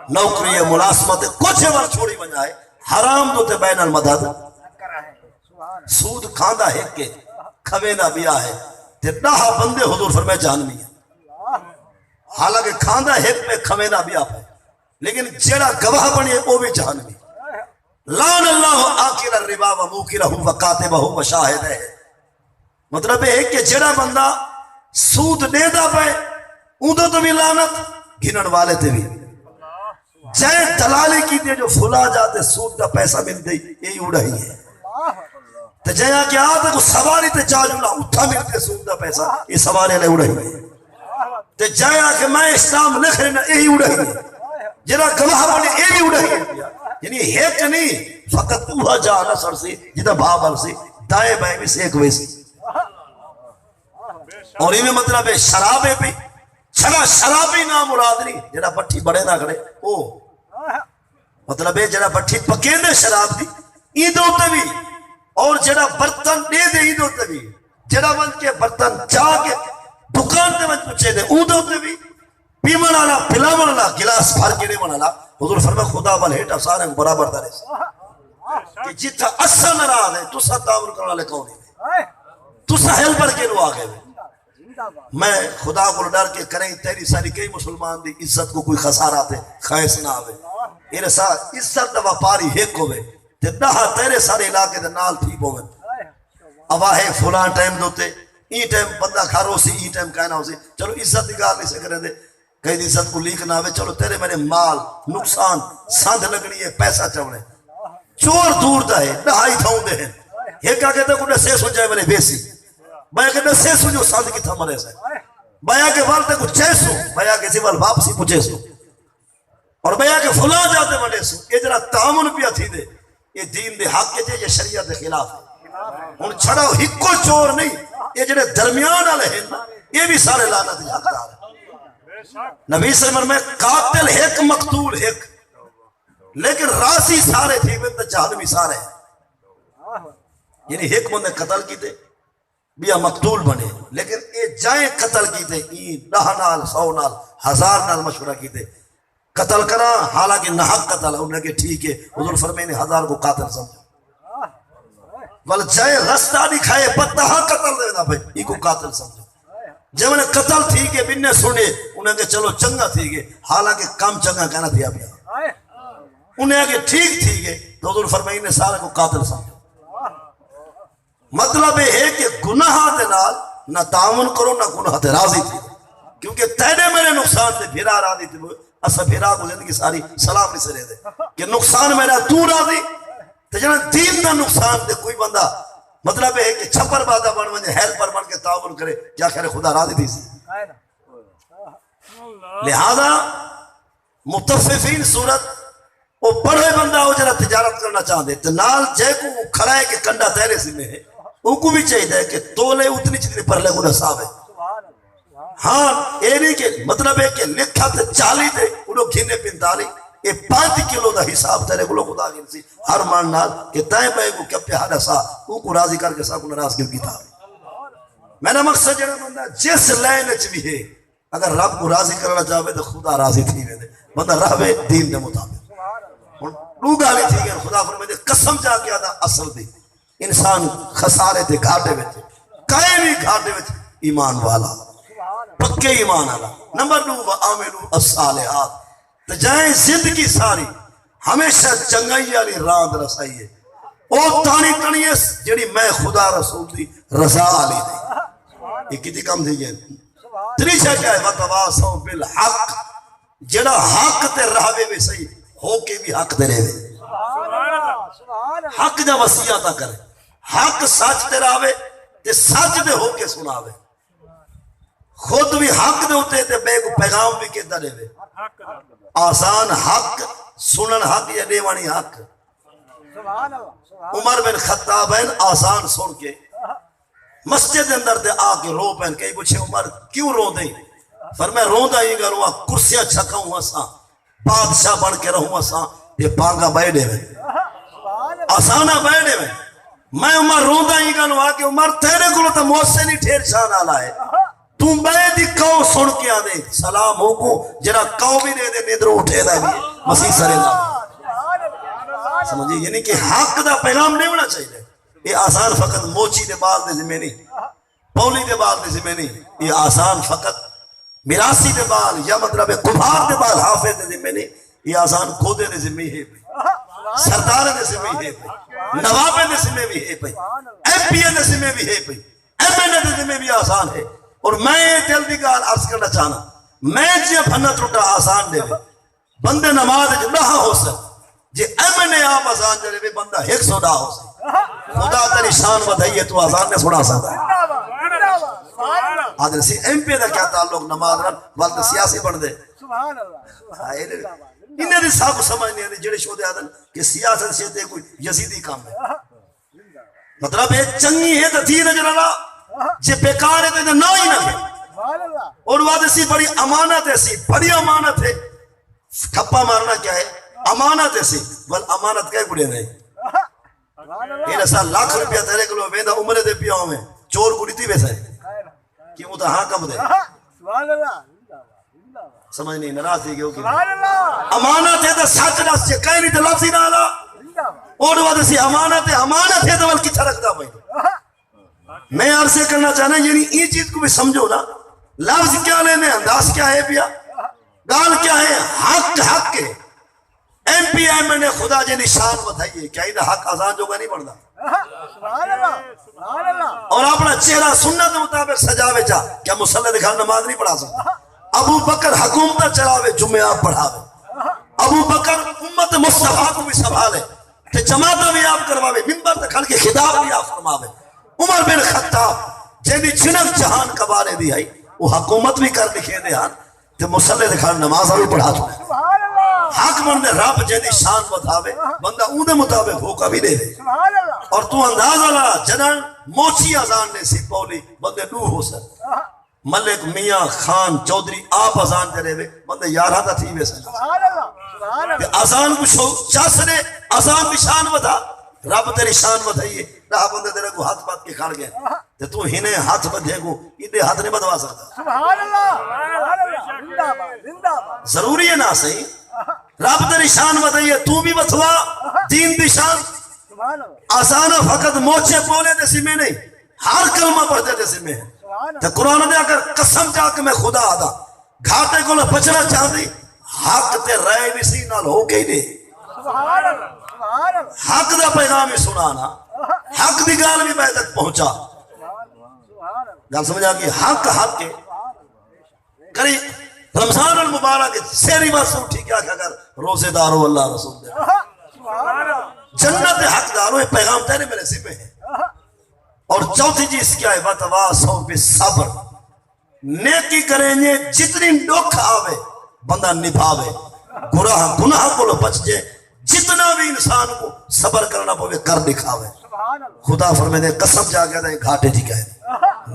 نوکری ملاسمت کچھ ور چھوڑی بنائے حرام دو تے بین المدد سود کھاندہ ہے کہ کھوینا بیا ہے تے نہا بندے حضور فرمائے جہنمی ہے حالانکہ کھاندہ ہے پہ کھوینا بیا پہ لیکن جڑا گواہ بنی ہے وہ بھی جہنمی لعن اللہ آکل الربا و موکلہ و کاتبہ و شاہد ہے مطلب ہے کہ جڑا بندہ سود دے دا پہ اندھو تو بھی لعنت گھنن والے تے بھی جائے دلالی کی دے جو فلا جاتے سود دا پیسہ مل دے یہی اڑائی ہے تے جائے کہ آدھے کو سواری تے چاجولا اٹھا ملتے سود دا پیسہ یہ سواری لے اڑائی ہے تے جائے کہ میں اسلام لکھ رہنا یہی اڑائی ہے جنا گواہ بنے یہ بھی اڑائی ہے یعنی ایک نہیں فقط اوہا جا نصر سے جدہ بھابل سے دائے بائے بھی سے ایک ویسی اور یہ مطلب ہے شرابے بھی چھڑا شرابی نام مراد نہیں جڑا بٹھی بڑے نہ کرے او مطلب ہے جڑا بٹھی پکے دے شراب دی این دوتے بھی اور جڑا برتن دے دے این دوتے بھی جڑا ون کے برتن جا کے دکان دے ون پچھے دے اون دوتے بھی پیمن آلا پلاون آلا گلاس بھر کے دیون آلا حضور فرمائے خدا والہیٹا سارے برابر دارے کہ جتا اصل نراز ہے تو سا تعاون کرنا لے کون ہے تو سا ہیلپر کے لو آگئے میں خدا کو ڈر کے کریں تیری ساری کئی مسلمان دی عزت کو کوئی خسارہ تے خیس نہ آوے ایرے ساتھ عزت دا وپاری ایک ہوئے تے دہا تیرے سارے علاقے دے نال تھی ہوئے اواہے فلان ٹائم دوتے این ٹائم بندہ کھارو سی این ٹائم کہنا ہو سی چلو عزت دی گار نہیں سے کریں دے کئی دی عزت کو لیک نہ آوے چلو تیرے میرے مال نقصان ساندھ لگنی ہے پیسہ چوڑے چور دور دا ہے دہائی تھاؤں دے ہیں یہ کہا کہتے کنے سے سنجائے میرے بیسی بایا کہ نہ سے سنجو ساندھ کی تھا مرے سے بایا کہ والتے کو چیسو بایا کہ زیوال واپسی پوچھے سو اور بایا کہ فلا جاتے ملے سو یہ جرا تعامن پیا تھی دے یہ دین دے حق کے یہ شریعت دے خلاف ہے ان چھڑا ہکو چور نہیں یہ جنہیں درمیان آلے ہیں یہ بھی سارے لعنت حقدار ہیں نبی صلی اللہ علیہ وسلم میں قاتل ایک مقتول ایک لیکن راسی سارے تھی بند جہنمی سارے ہیں یعنی ایک بندے قتل کی دے بیا مقتول بنے لیکن یہ جائیں قتل کی دے این 10 نال 100 نال 1000 نال مشورہ کی دے قتل کرا حالانکہ نحق قتل ہے انہیں کہ ٹھیک ہے حضور فرمائے نے 1000 کو قاتل سمجھو ول جائے رستہ دکھائے پتہ قتل دے دا بھائی یہ کو قاتل سمجھو جب انہیں قتل تھی کہ بننے سنے انہیں کہ چلو چنگا تھی کہ حالانکہ کام چنگا کہنا تھیا بیا انہیں کہ ٹھیک تھی کہ تو حضور فرمائے نے سارے کو قاتل سمجھو مطلب ہے کہ گناہ دے نال نہ تعاون کرو نہ گناہ دے راضی تھی کیونکہ تیرے میرے نقصان دے بھیرا راضی تھی اسا بھیرا کو زندگی ساری سلام نہیں سے رہے دے کہ نقصان میرا تو راضی تو جنہاں دین دا نقصان دے کوئی بندہ مطلب ہے کہ چھپر بادہ بن منجھے ہیل پر بن کے تعاون کرے کیا کہہ رہے خدا راضی تھی سی لہذا متففین صورت وہ بڑے بندہ ہو جڑا تجارت کرنا چاہتے تو نال جے کو کھڑا ہے کہ کنڈا تیرے سے میں ہے ان کو بھی چاہیے کہ تولے اتنی جتنی پر لے کو نصاب ہے. ہاں اے نہیں کہ مطلب ہے کہ لکھا تے 40 تے انہوں گھنے 45 یہ 5 کلو دا حساب تیرے کو خدا گن سی ہر مان نال کہ تائیں بے کو کیا پیارا سا ان کو راضی کر کے سا کو ناراض کیوں کیتا. میں نے مقصد جڑا بندہ جس لائن وچ بھی ہے اگر رب کو راضی کرنا چاہے تو خدا راضی تھی ویندے بندہ رہے دین دے مطابق. ہن دو گالی تھی گئے خدا فرمائے قسم جا کے آدھا اصل دی انسان خسارے تے گھاٹے وچ کائیں بھی گھاٹے وچ ایمان والا پکے ایمان والا. نمبر 2 وعاملوا الصالحات تو جائیں زندگی ساری ہمیشہ چنگائی والی راہ رسائی ہے او تانی تنی جڑی میں خدا رسول دی رضا علی دی یہ کتی کم دی جائیں. تریشہ کیا ہے وتواصوا بالحق جڑا حق تے راہوے میں صحیح ہو کے بھی حق دے رہے حق دا وصیتاں کرے حق سچ تے راہوے تے سچ دے ہو کے سناوے خود بھی حق دے ہوتے تے بے کو پیغام بھی کہتا دے آسان حق سنن حق یا دیوانی حق. عمر بن خطاب ہیں آسان سن کے مسجد اندر دے آ کے رو پہن کئی پوچھے عمر کیوں رو دیں فرمائے رو دا ہی گا کرسیاں چھکاؤں اساں بادشاہ بن کے رہوں اساں یہ پانگا بیٹھے میں آسانہ بیٹھے میں میں عمر رو دا ہی گا کہ عمر تیرے کو تو موسے نہیں ٹھیر شان آلا ہے تم بے دی کاؤ سن کے آدھے سلام ہو کو جرا کاؤ بھی دے دے ندر اٹھے دا بھی مسیح سرے دا سمجھے یعنی کہ حق دا پیغام نہیں ہونا چاہیے. یہ آسان فقط موچی دے بال دے ذمہ نہیں پولی دے بال دے ذمہ نہیں یہ آسان فقط میراسی دے بال یا مطلب کبھار دے بال حافظ دے ذمہ نہیں یہ آسان کھودے دے ذمہ ہے سردار دے ذمہ ہے نوابے دے ذمہ بھی ہے ایم پی اے دے ذمہ بھی ہے ایم این اے دے ذمہ بھی آسان ہے. اور میں جلدی گال عرض کرنا چاہنا میں جی بھنا ٹوٹا آسان دے بندے نماز نہ ہو سک جی ایم این اے آپ آسان دے رہے بندہ 100 نہ ہو سک خدا تیری شان بدھائیے تو آسان نے سنا سکتا ہے. آدھر سی ایم پی دا کیا تعلق نماز رن والد سیاسی بڑھ دے انہیں دی صاحب سمجھ نہیں آدھے جڑے شو دے آدھن کہ سیاست سے تے کوئی یزیدی کام ہے مطلب ہے چنگی ہے تو تھی نجر اللہ جے بیکار ہے تو نہ ہی نہ اور وعدے سی بڑی امانت ہے سی بڑی امانت ہے ٹھپا مارنا کیا ہے امانت ہے سی بل امانت کہے گڑے نہیں یہ ایسا لاکھ روپیہ تیرے کلو ویندہ عمرے دے پیاؤں میں چور گڑی تھی ویسا ہے کیوں تو ہاں کم دے سمجھ نہیں نراز تھی کہ امانت ہے تو سچ رس سے کہیں نہیں تو لفظ ہی نہ آلا اور وعدے سی امانت ہے تو بل کچھ رکھتا بھائی. میں عرضے کرنا چاہنا یعنی یہ چیز کو بھی سمجھو نا لفظ کیا لینے انداز کیا ہے پیا گال کیا ہے حق کے ایم پی ایم نے خدا جی نشان بتائیے کیا ہی حق آزاد ہوگا نہیں پڑھتا اور اپنا چہرہ سنت مطابق سجاوے چاہ کیا مسلح دکھا نماز نہیں پڑھا سکتا. ابو بکر حکومت چلاوے جمعہ پڑھاوے ابو بکر امت مصطفیٰ کو بھی سنبھالے کہ جماعتہ بھی آپ کرواوے ممبر تک کھڑ کے خطاب بھی آپ فرماوے. عمر بن خطاب جیدی چنک جہان کبارے دی آئی وہ حکومت بھی کر لکھے دے ہاں تے مسلح دکھا نماز بھی پڑھا تو حق مند رب جیدی شان بتاوے بندہ اون دے مطابق ہوکا بھی دے دے اور تو اندازہ لا جنن موچی آزان نے سی پولی بندے نو ہو سک ملک میاں خان چودری آپ آزان دے رہے بندے یارہ دا تھی ویسے آزان کو چاس نے آزان بھی شان بتا رب تیری شان بتائیے رہا بندے تیرے کو ہاتھ بات کے کھڑ گئے تے تو ہنے ہاتھ بدھے کو ادھے ہاتھ نہیں بدوا سکتا ضروری ہے نا صحیح رب تیری شان بتائیے تو بھی بتوا دین دی شان آسانہ فقط موچے بولے دے سمیں نہیں ہر کلمہ پڑھتے دے سمیں ہے تے قرآن دے اگر قسم چاہ کہ میں خدا آدھا گھاٹے کو بچنا چاہ دی حق تے رائے بھی سی نال ہو گئی دے حق دا پیغام ہی سنانا حق دی گال بھی میں تک پہنچا گال سمجھا کہ حق کے کری رمضان المبارک سیری بات سن ٹھیک ہے اگر روزے دارو اللہ رسول دے جنت حق دارو یہ پیغام تیرے میرے ذمہ ہے. اور چوتھی چیز کیا ہے وتواصوا بالصبر نیکی کریں جتنی دکھ آوے بندہ نبھاوے گناہ کو بچ جائے جتنا بھی انسان کو صبر کرنا پوے کر دکھاوے. سبحان اللہ. خدا فرمائے دے قسم جا گیا دے گھاٹے تھی کہے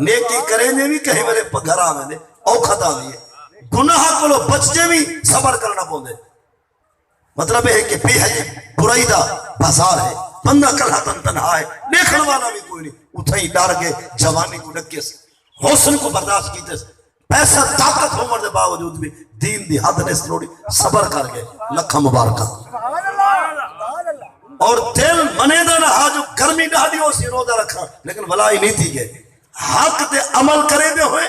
نیکی کریں دے بھی کہیں میرے گھر آوے دے اوکھتا دیئے گناہ کو لو بچتے بھی صبر کرنا پوندے. مطلب ہے کہ بے ہے برائی دا بازار ہے بندہ کلہ تن تنہا ہے دیکھن والا بھی کوئی نہیں اتھائی ڈار کے جوانی کو ڈکے سے حسن کو برداشت کیتے سے پیسہ طاقت ہومر دے باوجود بھی دین دی حد نے سلوڑی صبر کر گئے لکھا مبارکہ. سبحان اللہ. سبحان اللہ. اور دل منے دا نہا جو گرمی ڈاڑی ہو سی روزہ رکھا لیکن بلائی نہیں تھی گئے حق دے عمل کرے دے ہوئے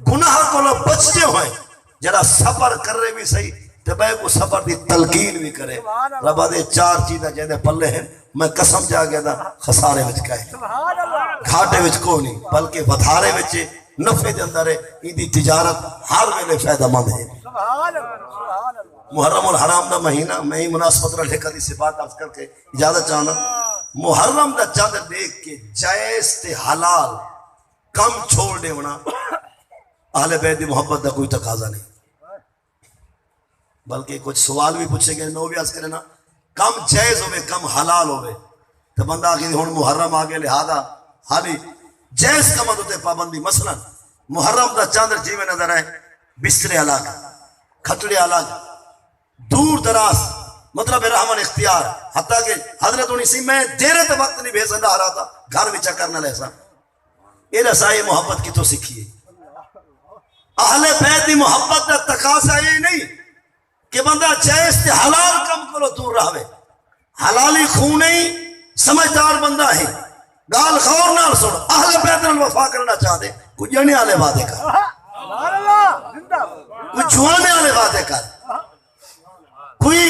گناہ کو لو بچتے ہوئے جرا صبر کر رہے بھی صحیح تے بے کو صبر دی تلقین بھی کرے. ربا دے 4 چیزیں جیدے پلے ہیں میں قسم جا گیا دا خسارے وچ کہے سبحان اللہ. گھاٹے وچ کو نہیں بلکہ ودھارے وچ نفع دے اندر ہے ایدی تجارت ہر ویلے فائدہ مند ہے. سبحان اللہ. سبحان اللہ. محرم الحرام دا مہینہ میں ہی مناسبت رہے کدی سے بات عرض کر کے اجازت چاہنا. محرم دا چادر دیکھ کے جائز تے حلال کم چھوڑ دے ہونا اہل بیت دی محبت دا کوئی تقاضا نہیں بلکہ کچھ سوال بھی پوچھے گئے نو بھی عرض کرے نا کم جائز ہوئے کم حلال ہوئے تو بندہ آگے ہون محرم آگے لہذا حالی جائز کا مدد پابندی مثلا محرم دا چاندر جی میں نظر ہے بسترے الگ کھٹڑے الگ دور دراز مطلب رحمن اختیار حتیٰ کہ حضرت انہی سی میں دیرے تے وقت نہیں بھیسن رہا تھا گھر بھی چکر نہ لہسا یہ رسائی محبت کی تو سکھیے. اہل بیت دی محبت دا تقاضا یہ نہیں کہ بندہ جائز تے حلال کم کرو دور رہوے حلالی خون نہیں سمجھدار بندہ ہے گال خور نال سن اہل بیت نال وفا کرنا چاہ دے کوئی جانے والے وعدے کر سبحان اللہ. زندہ. کوئی جوانے والے وعدے کر کوئی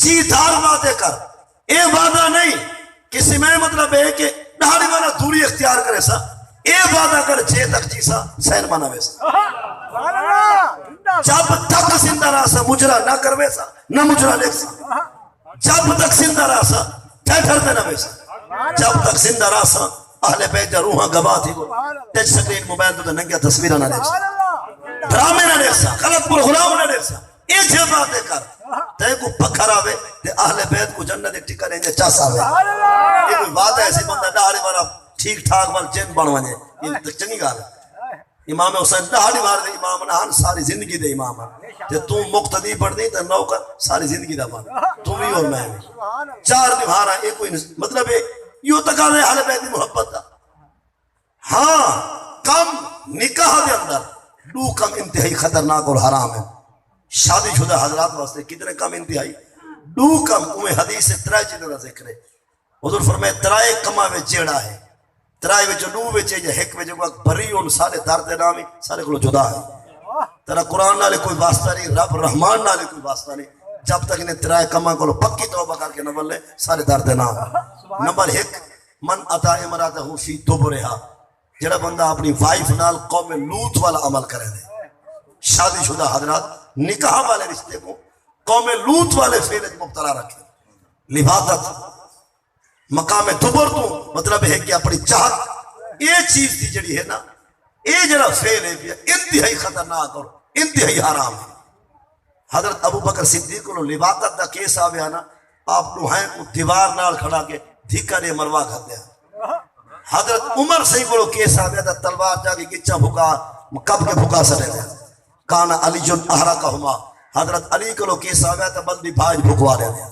جی دار وعدے کر اے وعدہ نہیں کسی میں مطلب ہے کہ دہاڑی والا دوری اختیار کرے سا اے وعدہ کر چھے تک چیسا سین مانا ویسا سبحان اللہ. زندہ. جب تک زندہ رہا سا مجرہ نہ کر ویسا نہ مجرہ لے سا جب تک زندہ رہا سا ٹھہر دے نہ ویسا جب تک زندہ رہا سا اہل بیت جا روحاں گواہ تھی کو ٹچ سکرین موبائل تو ننگیا تصویرہ نہ لے سا سبحان اللہ. ڈرامے نہ لے سا غلط پروگرام نہ لے سا اے چھے باتیں کر تے کو پکھر آوے تے اہل بیت کو جنت ٹکا رہیں گے چاس آوے سبحان اللہ. یہ کوئی بات ہے ایسی بندہ ڈاڑی والا ٹھیک ٹھاک وال چین بڑھوانے یہ تک چنگی گال ہے. امام حسین ڈاڑی وار دے امام نہان ساری زندگی دے امام تے تو مقتدی پڑھ دی تے نوکر ساری زندگی دا بند تو بھی اور میں بھی سبحان اللہ. 4 نبھارا یہ کوئی مطلب ہے یوں تقاضے اہل بیت دی محبت دا. ہاں کم نکاح دے اندر دو کم انتہائی خطرناک اور حرام ہے. شادی شدہ حضرات واسطے کتنے کم انتہائی دو کم اوہ حدیث سے 3 چیزوں کا ذکر ہے. حضور فرمائے 3 کما میں جیڑا ہے 3 وچ دو وچ یا ایک وچ کو بری اور سارے درد نامی سارے کو جدا ہے. تیرا قرآن نالے کوئی واسطہ نہیں رب رحمان نالے کوئی واسطہ نہیں جب تک انہیں 3 کما کو پکی توبہ کر کے نہ بولے سارے درد نام. نمبر 1 من عطا امراتہ فی دبرہا جڑا بندہ اپنی وائف نال قوم لوط والا عمل کرے دے. شادی شدہ حضرات نکاح والے رشتے کو قوم لوط والے فعل مبتلا رکھے. لبادت مقام دبر تو مطلب ہے کہ اپنی چاہت یہ چیز تھی جڑی ہے نا یہ جڑا فعل ہے انتہائی خطرناک اور انتہائی حرام ہے. حضرت ابو بکر صدیق کو لبادت دا کیس آویا نا آپ نوہائیں کو دیوار نال کھڑا کے دھکا دے مروا کر دیا. حضرت عمر سے کو کیس آویا تھا تلوار جا کے گچا بھکا کب کے بھکا سڑے دیا کانا علی جن احرا کا ہما حضرت علی کو کیس آویا تھا بلدی بھاج بھکوا رہے دیا.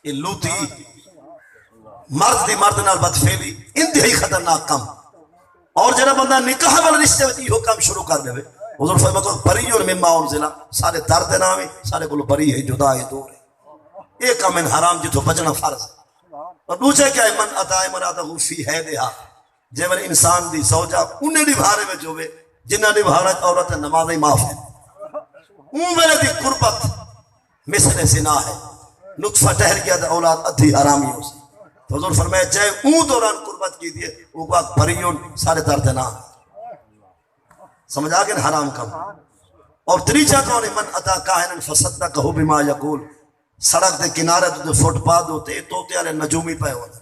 یہ لوتی مرد دی مرد نال بدفعلی انتہائی خطرناک کم اور جنہ بندہ نکاح والا رشتے ہوتی یہ کام شروع کر دے. حضور فرمایا کو بری اور مما انزلا سارے درد نامی سارے کو بری ہے جدا ہے دور ہے. یہ کام ان حرام جتو بچنا فرض ہے. اور دوسرے کیا ہے من عطا امراتہ فی حیدہا جیور انسان دی زوجہ انہیں نبھارے میں جو جنہ نبھارت عورت نمازیں معاف ہے اون میرے دی قربت مثل زنا ہے نطفہ ٹہر گیا تھا اولاد ادھی حرامی ہو سی. تو حضور فرمایا چاہے اون دوران قربت کی دیئے وہ کو بریون سارے درد نہ سمجھا کہ حرام کم. اور تریچہ کون من عطا کاہنن فصدقہ بما یقول سڑک دے کنارے تو فٹ پاتھ ہوتے توتے والے نجومی پہ ہوتا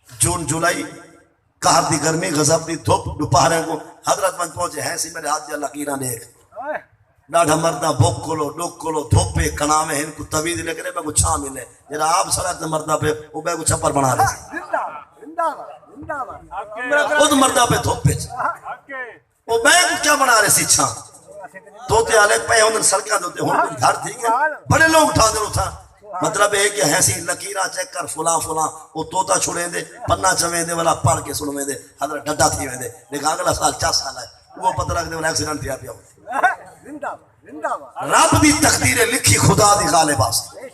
جون جولائی کہر دی گرمی غضب دی دھوپ دوپہرے کو حضرت من پہنچے ہیں سی میرے ہاتھ جا لکیرہ دیکھ ڈاڑھا مردہ بوکلو ڈوکلو دھوپے کنامے ہیں کو توید لے کرے میں کو چھاں ملے جرا آپ سڑک مردہ پہ وہ بے کو چھپر بنا رہے زندہ زندہ زندہ خود مردہ پہ دھوپے وہ بے کو کیا بنا رہے سی چھاں توتے آلے پہ ہوندن سڑکاں دوتے ہون کوئی گھر تھی گئے بڑے لوگ اٹھا دے اٹھا مطلب ہے کہ ہیسی لکیرہ چیک کر فلاں فلاں وہ توتا چھوڑیں دے پنہ چویں دے والا پڑھ کے سنویں دے حضرت ڈڈا تھی ویں دے لیکن اگلا سال 4 سال ہے وہ پتہ رکھ دے والا ایکسیڈنٹ تھیا پیا زندہ زندہ رب دی تقدیر لکھی خدا دی غالب آستے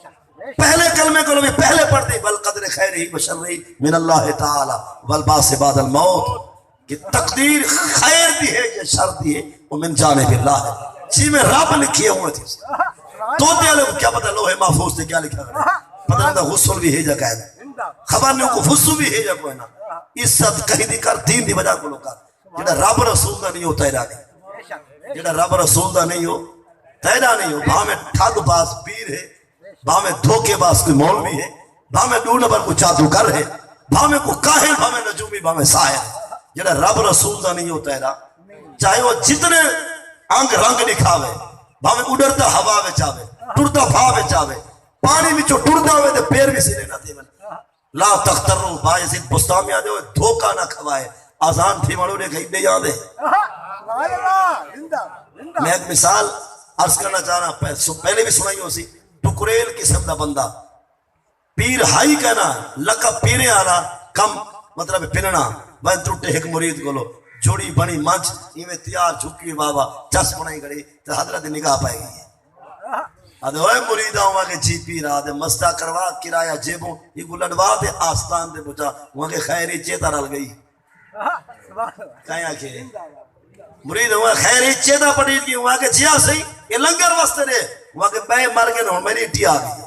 پہلے کلمے کو بھی پہلے پڑھ دی بالقدر خیرہی وشرہی من اللہ تعالی والباس بعد الموت کہ تقدیر خیر دی ہے یا شر دی ہے وہ من جانب اللہ ہے جی میں رب لکھی ہوئے تھی توتے والے کو کیا پتہ لوہے محفوظ سے کیا لکھا گیا پتہ نہیں غسل بھی ہے جا قائد خبر نہیں کو فسو بھی ہے جا کوئی نا عزت کہیں دی کر دین دی وجہ کو لوکا جڑا رب رسول دا نہیں ہو تیرا نہیں جڑا رب رسول دا نہیں ہو تیرا نہیں ہو بھاں میں ٹھگ باز پیر ہے بھاں میں دھوکے باز کوئی مولوی ہے بھاں میں دو نمبر کو جادوگر ہے بھاں میں کو کاہن بھاں میں نجومی بھاں میں ساحر ہے جڑا رب رسول دا نہیں ہو تیرا چاہے وہ جتنے انگ رنگ دکھاوے بھاوے اڑتا ہوا وچ آوے ٹرتا بھا وچ آوے پانی وچوں ٹردا ہوئے تے پیر بھی سیدھے نہ تھیون لا تختروا باعزید بستامی آ دے دھوکا نہ کھوائے آزان تھی مڑو نے کہیں دے یاد ہے سبحان اللہ زندہ زندہ میں ایک مثال عرض کرنا چاہ رہا پہلے بھی سنائی ہو سی ٹکریل قسم دا بندہ پیر ہائی کہنا لقب پیرے آنا کم مطلب پننا وین ٹوٹے ایک مرید کو لو جوڑی بنی منچ ایویں تیار جھکی بابا چس بنائی گڑی تو حضرت نگاہ پائے گئی ہے آدھے ہوئے مریدہ ہوا کہ جی پی رہا دے مستہ کروا کرایہ جیبوں یہ کو لڑوا دے آستان دے بچا وہاں کے خیری چیتا رل گئی کہیں آکھے مرید ہوا خیری چیتا پڑی گئی وہاں کے جیا صحیح یہ لنگر وستے رہے وہاں کے میں مر گئے نہ میری ٹی آ گئی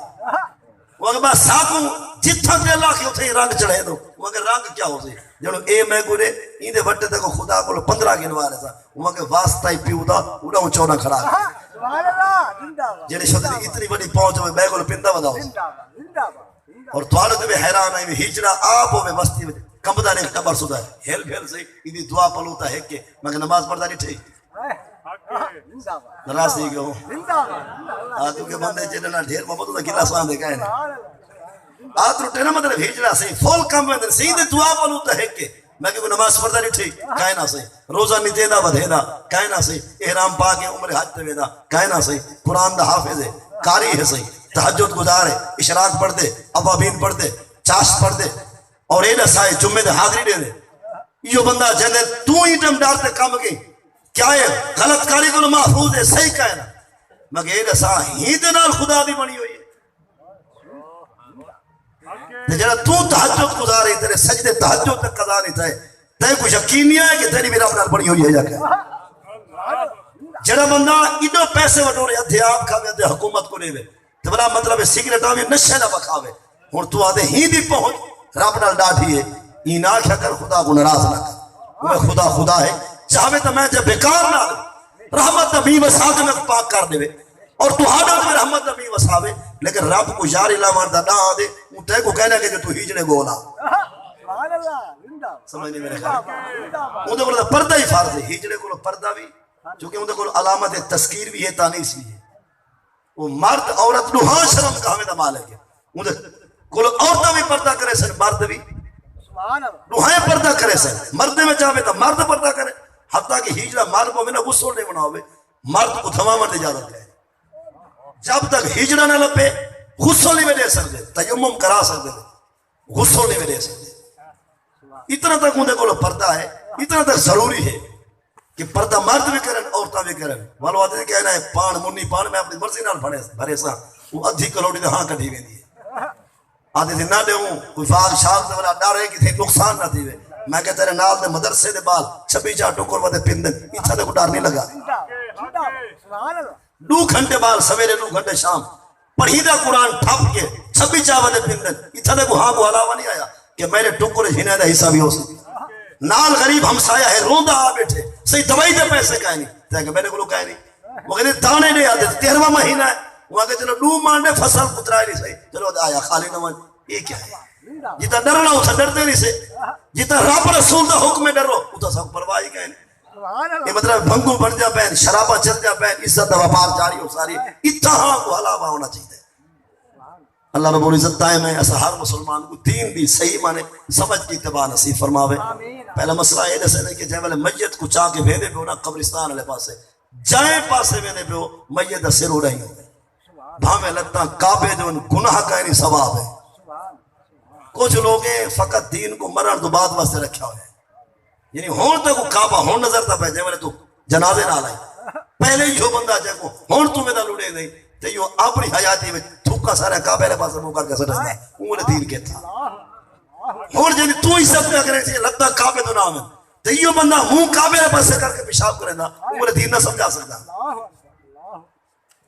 وہاں کے بعد ساکوں جتھا دے اللہ کی اتھے رنگ چڑھے دو وہاں کے رنگ کیا ہو سی جنہوں اے میں گرے این دے وٹے تک خدا کو 15 گنوارے تھا وہاں کے واسطہ ہی پیو دا اڑا ہوں چونا کھڑا سبحان اللہ زندہ جنہی شدی اتنی بڑی پہنچ ہوئے میں کو پندہ ودا ہو زندہ اور توالے تو بھی حیران آئی ہیچڑا آپ ہوئے مستی میں کمبدہ نے کبر سودا ہے ہیل پھیل سے ایدی دعا پلوتا ہے کہ میں نماز پڑھتا نہیں تھی نراز نہیں گئے ہوں آتو کے بندے جنہاں ڈھیر محمد دا گلہ سوان دے کہے آتو ٹینا مطلب ہیچڑا سے فول کم میں دے سیدھے دعا پلوتا ہے کہ میں کہ نماز پڑھتا نہیں تھی کائنا سے روزہ نہیں دینا بدھینا کائنا سے احرام پا کے عمر حج تے ویدا کائنا سے قرآن دا حافظ ہے قاری ہے صحیح تہجد گزار ہے اشراق پڑھ دے ابابین پڑھ دے چاش پڑھ دے اور ایڈا سائے جمعے دے حاضری دے دے یہ بندہ جہنے تو ہی ٹم ڈالتے کام کی کیا ہے غلط کاری کو محفوظ ہے صحیح کہنا میں کہ ایڈا سا ہی دے نال خدا دی بنی ہوئی ہے جڑا تو تہجد گزارے تیرے سجدے تہجد تک قضا نہیں تھے تے کو یقین نہیں ہے کہ تیری میرا اپنا بڑی ہوئی ہے جا کے جڑا بندہ ایڈو پیسے وٹورے ادھے آپ کھاوے ادھے حکومت کو لے وے تے بڑا مطلب ہے سگریٹاں بھی نشے نہ بکھاوے ہن تو آدھے ہی دی پہنچ رب نال ڈاٹھی ہے ای نہ کیا کر خدا کو ناراض نہ کر وہ خدا خدا ہے چاہے تو میں جب بیکار نہ رحمت نبی وسا کے میں پاک کر دے اور تو ہاں میں رحمت نبی وساوے لیکن رب کو یار اللہ ماردا نہ آ دے وہ تے کو کہنا کہ تو ہجڑے گولا سبحان اللہ زندہ سمجھ نہیں میرے خیال اون کو پردہ ہی فرض ہے ہجڑے کو پردہ بھی چونکہ اون کو علامت تذکیر بھی ہے تانیث بھی ہے وہ مرد عورت نو ہاں شرم کا ہمیں دا مالک ہے اون کو عورتاں بھی پردہ کرے سن مرد بھی سبحان اللہ نو ہاں پردہ کرے سن مرد میں چاہے تو مرد پردہ کرے حتیٰ کہ ہجڑا مرد کو بنا غسل نہیں بناوے مرد کو تھمامن دی اجازت ہے جب تک ہجڑا نہ لپے غسل نہیں دے سکتے تیمم کرا سکتے غسل نہیں دے سکتے اتنا تک اندے کو پردہ ہے اتنا تک ضروری ہے کہ پردہ مرد بھی کرن عورتاں بھی کرن والو آدھے کہنا ہے پان منی پان میں اپنی مرضی نال بھرے سا وہ ادھی کروڑی دے ہاں کٹھی ویندی ہے آدھے تھے نہ دے ہوں کوئی فاغ شاغ دے والا ڈر ہے کہ تھے نقصان نہ تھی میں کہتے رہے نال دے مدرسے دے بال 26 ٹکر ودے پندن اتھا دے کو ڈر نہیں لگا سبحان اللہ 2 گھنٹے بال سویرے 2 گھنٹے شام پڑھیدہ قرآن ٹھپ کے 26 ودے پندن اتھا دے کو ہاں کو علاوہ نہیں آیا کہ میرے ٹکر ہنے دا حصہ بھی ہو سکتی نال غریب ہمسایہ ہے روندہ آ بیٹھے صحیح دوائی دے پیسے کہیں نہیں تے کہ میرے کو کہیں نہیں وہ کہتے دانے دے آدھے 13واں مہینہ ہے وہ کہتے چلو 2 مانڈے فصل کترائے نہیں صحیح چلو آیا خالی نمان یہ کیا ہے جیتا ڈرنا اتھا ڈرتے نہیں سے جیتا رب رسول دا حکم میں ڈرو اتھا سب پرواہی کہیں نہیں سبحان یہ اللہ مطلب بھنگو بن جا پین شرابہ چل جا پین عزت وپار جاری ہو ساری اتہا کو حلاوہ ہونا چاہیے اللہ رب العزت تائم ہے ایسا ہر مسلمان کو دین دی صحیح مانے سمجھ کی اتباع نصیب فرماوے پہلا مسئلہ یہ دسے کہ جائے والے میت کو چاہ کے بھیدے پہ ہونا قبرستان والے پاسے جائیں پاسے میں نے پہ ہو میت دا سر ہو رہی ہوں بھامے لگتا کعبے جو گناہ کا نہیں ثواب ہے کچھ لوگ فقط دین کو مرن تو بعد واسطے رکھا ہوئے یعنی ہون تک کعبہ ہون نظر تا پہ جائے والے تو جنازے نہ لائے پہلے ہی ہو بندہ جائے کو ہون تمہیں دا لڑے نہیں تو یہ اپنی حیاتی میں تھوکا سارے کعبے لے پاسے مو کر کے سٹھا ہے انہوں دین کے تھا ہون جنی تو ہی سب میں کرے چاہیے لگتا کعبے تو نام ہے تو یہ بندہ ہوں کعبے لے پاسے کر کے پیشاب کرے نا انہوں دین نہ سمجھا سکتا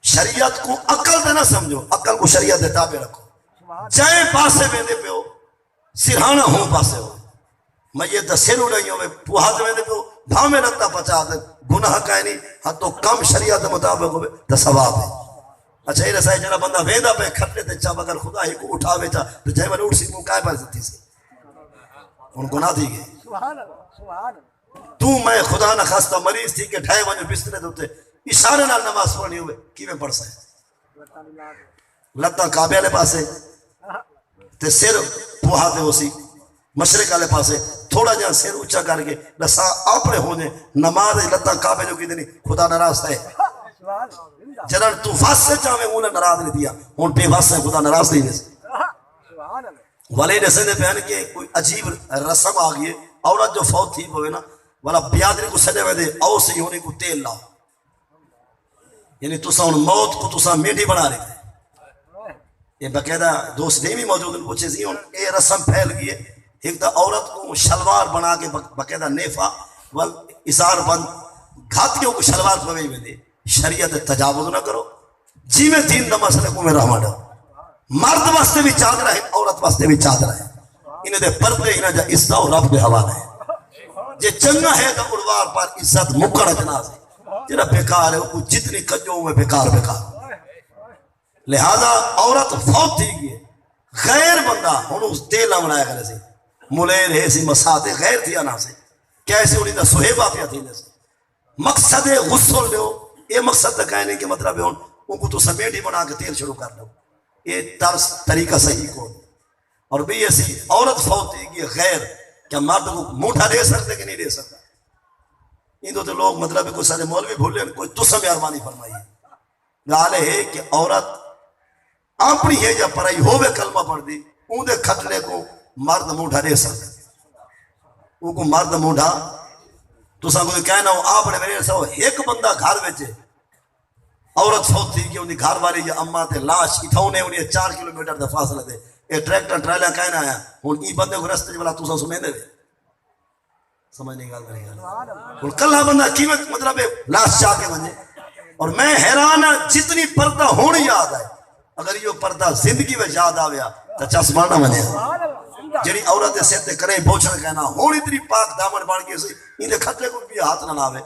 شریعت کو عقل دے نہ سمجھو عقل کو شریعت دے تابع رکھو جائیں پاسے ویندے پہ ہو سرہانہ ہوں پاسے ہو میں یہ دسر اڑائی ہوں پوہات ویندے پہ ہو بھامے لگتا پچا دے گناہ کا نہیں ہاں تو کم شریعت مطابق ہوئے تو ثواب ہے اچھا یہ رسائی جنہ بندہ ویندہ پہ کھٹے تے چاہ اگر خدا ہی کو اٹھا ویچا تو جائے میں اٹھ سی موں کائے پر زدی سی ان کو نہ دی گئے سبحان اللہ سبحان اللہ تو میں خدا نہ خواستہ مریض تھی کہ ٹھائے وانجو بسترے دوتے اشارے نال نماز پڑھنی ہوئے کی میں پڑھ سائے لگتا کعبے والے پاسے تے سر پوہا تے ہو سی مشرق والے پاسے تھوڑا جہاں سر اونچا کر کے لسا اپنے ہونے نماز لگتا کعبے جو کی دنی خدا ناراض ہے سبحان اللہ جنر تو واسے چاہے انہیں ناراض نہیں دیا ان پہ واسے خدا ناراض نہیں دے سبحان اللہ والے رسے نے بیان کہ کوئی عجیب رسم آ گئی عورت جو فوت تھی ہوئے نا والا بیادری کو سجے ہوئے دے او سے ہونے کو تیل لاؤ یعنی تسا ان موت کو تسا میٹھی بنا رہے تھے یہ باقاعدہ دوست نہیں بھی موجود ان پوچھے سی اے رسم پھیل گئی ہے ایک تا عورت کو شلوار بنا کے باقاعدہ نیفا وال اثار بند گھاتیوں کو شلوار پوے ہوئے دے شریعت تجاوز نہ کرو جی میں دین دا مسئلہ کو میں رحمہ ڈھو مرد واسطے بھی چادر ہے عورت واسطے بھی چادر ہے انہیں دے پردے انہیں جا عزت و رب دے حوالہ ہے جے چنگا ہے تو اڑوار پر عزت مکڑ جناز ہے جنہ بیکار ہے وہ جتنی کجوں میں بیکار لہذا عورت فوت تھی گئی غیر بندہ انہوں اس دیلہ بنایا کرے سے ملیر ہے سی مساتے غیر تھی آنا سے کیسے انہیں دا سہیبہ پیا تھی سے مقصد غسل لے ہو یہ مقصد دا کہنے کے مطلب ہے ان کو تو سمیٹی بنا کے تیل شروع کر لو یہ طرز طریقہ صحیح کو اور بھی ایسی عورت فوت تھی گئی غیر کیا مرد کو موٹھا دے سکتے کہ نہیں دے سکتا ان تو لوگ مطلب ہے کوئی سارے مولوی بھولے کوئی تسا مہربانی فرمائی گالے ہے کہ عورت اپنی ہے یا پرائی ہوئے کلمہ پڑھ دی ان دے کھٹنے کو مرد موٹھا دے سکتا ان کو مرد موٹھا تسا کوئی کہنا ہو آپ نے میرے سو ایک بندہ گھر میں چھے عورت فوت تھی کہ انہیں گھر والی یا اممہ تے لاش اتھونے انہیں 4 کلومیٹر دے فاصلے دے اے ٹریکٹر ٹرائلہ کہنا آیا ان ای بندے کو رستے جبلا تسا سمینے دے سمجھ نہیں گال کریں گا اور کلہ بندہ قیمت مطلب ہے لاش چاہ کے بنجے اور میں حیران جتنی پردہ ہونی یاد ہے اگر یہ پردہ زندگی میں یاد آویا تو چسمانہ بنے جنی عورت سیتے کرے بوچھنے کہنا ہونی اتنی پاک دامن بان کے انہیں خطرے کو بھی ہاتھ نہ لاوے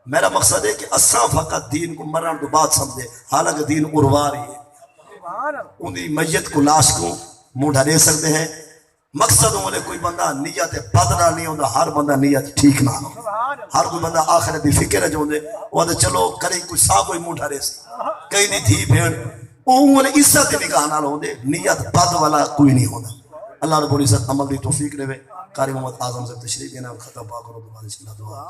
میرا مقصد ہے کہ اساں فقط دین کو مرن تو بات سمجھے حالانکہ دین ارواری ہے انہیں میت کو لاش کو موڑھا دے سکتے ہیں مقصد ہونے کوئی بندہ نیت بدلا نہیں ہوتا ہر بندہ نیت ٹھیک نہ ہو ہر کوئی بندہ آخرت دی فکر ہے جو ہوندے وہ چلو کرے کوئی سا کوئی موٹھا رہے سی کئی نہیں تھی بھیڑ وہ عزت نکاح نال ہوندے نیت بد والا کوئی نہیں ہوتا اللہ رب العزت عمل دی توفیق دے قاری محمد اعظم سے تشریف دینا ختم پاک اور دعا